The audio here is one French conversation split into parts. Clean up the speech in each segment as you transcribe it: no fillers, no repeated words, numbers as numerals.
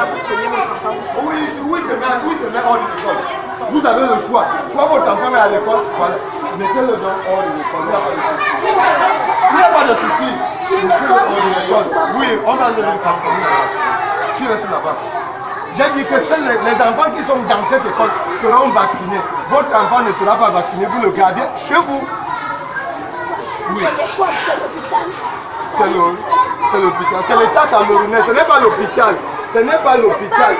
vous prenez votre enfant. Oui, c'est même hors de l'école. Vous avez le choix. Soit votre enfant est à l'école, voilà. Mettez-le dans hors de l'école. Il n'y a pas de souci. Mettez-le hors de l'école. Oui, on va le vacciner. Qui reste là-bas? J'ai dit que seuls les enfants qui sont dans cette école seront vaccinés. Votre enfant ne sera pas vacciné, vous le gardez chez vous. Oui. C'est l'hôpital. C'est l'État camerounais. Ce n'est pas l'hôpital. Ce n'est pas l'hôpital.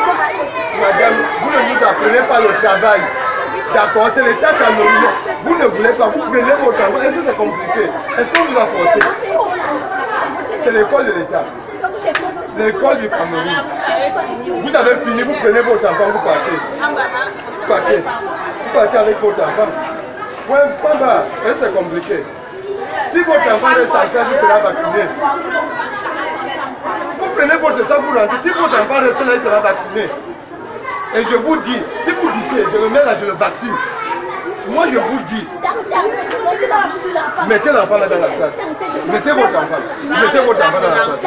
Madame, vous ne nous apprenez pas le travail. D'accord, c'est l'État camerounais. Vous ne voulez pas, vous prenez votre enfant. Est-ce que c'est compliqué? Est-ce qu'on vous a forcé? C'est l'école de l'État. L'école du Cameroun. Vous avez fini, vous prenez votre enfant, vous partez. Vous partez. Vous partez avec votre enfant. Ouais, papa, est-ce que c'est compliqué? Si votre enfant reste en classe, il sera vacciné. Vous prenez votre sac, vous rentrez. Si votre enfant reste là, il sera vacciné. Et je vous dis, si vous dites, je le mets là, je le vaccine. Moi, je vous dis, mettez l'enfant là dans la classe. Mettez votre enfant. Mettez votre enfant dans la classe.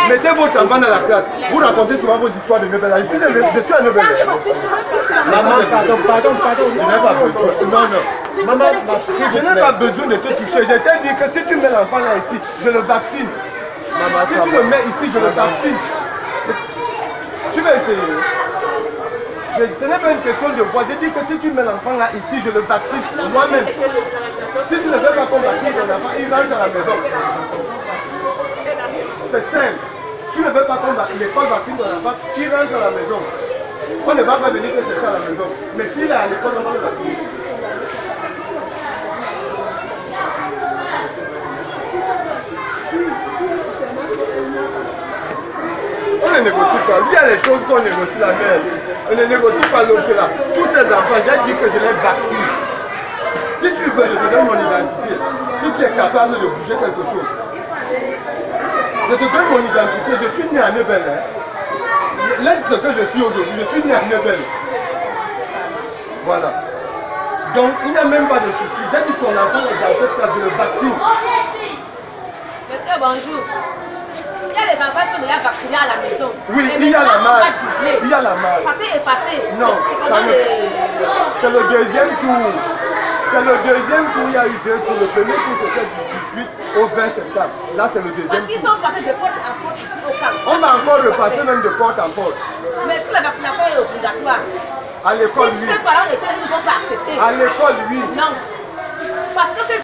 Mettez votre enfant dans la classe. Vous racontez souvent vos histoires de Nebel. Je suis à Nebel. Maman, pardon. Je n'ai pas besoin. Non. Maman, je n'ai pas besoin de te toucher. Je t'ai dit que si tu mets l'enfant là ici, je le vaccine. Maman, si tu le mets ici, je le vaccine. Tu vas essayer. Ce n'est pas une question de voix. J'ai dit que si tu mets l'enfant là ici, je le vaccine moi-même. Si tu ne veux pas qu'on vaccine ton enfant, il rentre à la maison. C'est simple. Tu ne veux pas qu'on vaccine ton enfant, il rentre à la maison. On ne va pas venir te chercher à la maison. Mais s'il est à l'école, on va le vacciner. On ne négocie pas. Il y a les choses qu'on négocie la mère. On ne négocie pas l'autre là. Tous ces enfants, j'ai dit que je les vaccine. Si tu veux, je te donne mon identité. Si tu es capable de bouger quelque chose. Je te donne mon identité. Je suis né à Nebel. Laisse ce que je suis aujourd'hui. Je suis né à Nebel. Voilà. Donc, il n'y a même pas de souci. J'ai dit que ton enfant est dans cette place, je le vaccine. Monsieur, bonjour. Il y a des enfants qui sont déjà vaccinés à la maison. Oui, il y a la malle. Il y a la malle. Effacé. Non, c'est le deuxième tour. C'est le deuxième tour, il y a eu 2 tours. Le premier tour c'était du 18 au 20 septembre. Là c'est le deuxième tour. Parce qu'ils sont passés de porte en porte ici au camp. On va encore repasser même de porte en porte. Mais est-ce que la vaccination est obligatoire? À l'école, oui. Si ces parents étaient, ils ne vont pas accepter. À l'école, oui. Non. Parce que c'est